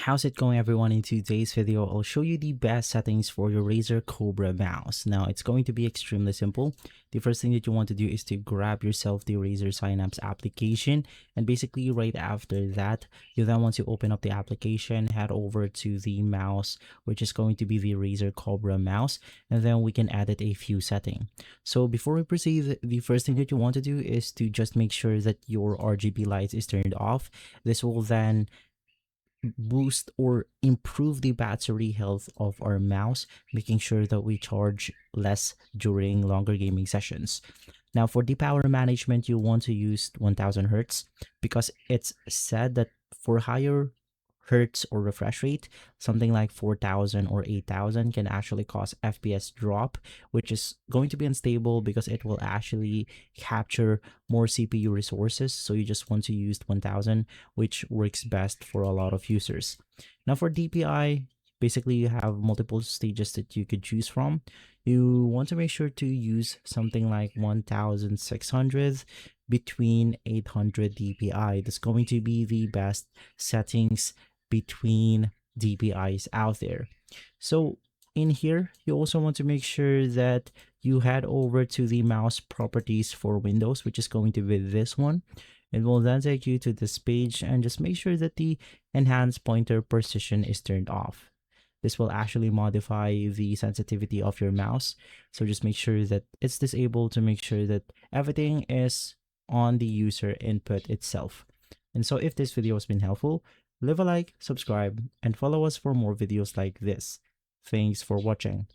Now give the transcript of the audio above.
How's it going, everyone? In today's video, I'll show you the best settings for your Razer Cobra mouse. Now, it's going to be extremely simple. The first thing that you want to do is to grab yourself the Razer Synapse application, and basically right after that, you then want to open up the application, head over to the mouse, which is going to be the Razer Cobra mouse, and then we can edit a few settings. So before we proceed, the first thing that you want to do is to just make sure that your RGB lights is turned off. This will then boost or improve the battery health of our mouse, making sure that we charge less during longer gaming sessions. Now, for the power management, you want to use 1000 hertz because it's said that for higher hertz or refresh rate, something like 4000 or 8000 can actually cause FPS drop, which is going to be unstable because it will actually capture more CPU resources. So you just want to use 1000, which works best for a lot of users. Now for DPI, basically you have multiple stages that you could choose from. You want to make sure to use something like 1600 between 800 DPI. That's going to be the best settings between DPIs out there. So in here, you also want to make sure that you head over to the mouse properties for Windows, which is going to be this one. It will then take you to this page, and just make sure that the enhanced pointer precision is turned off. This will actually modify the sensitivity of your mouse. So just make sure that it's disabled to make sure that everything is on the user input itself. And so if this video has been helpful, leave a like, subscribe, and follow us for more videos like this. Thanks for watching.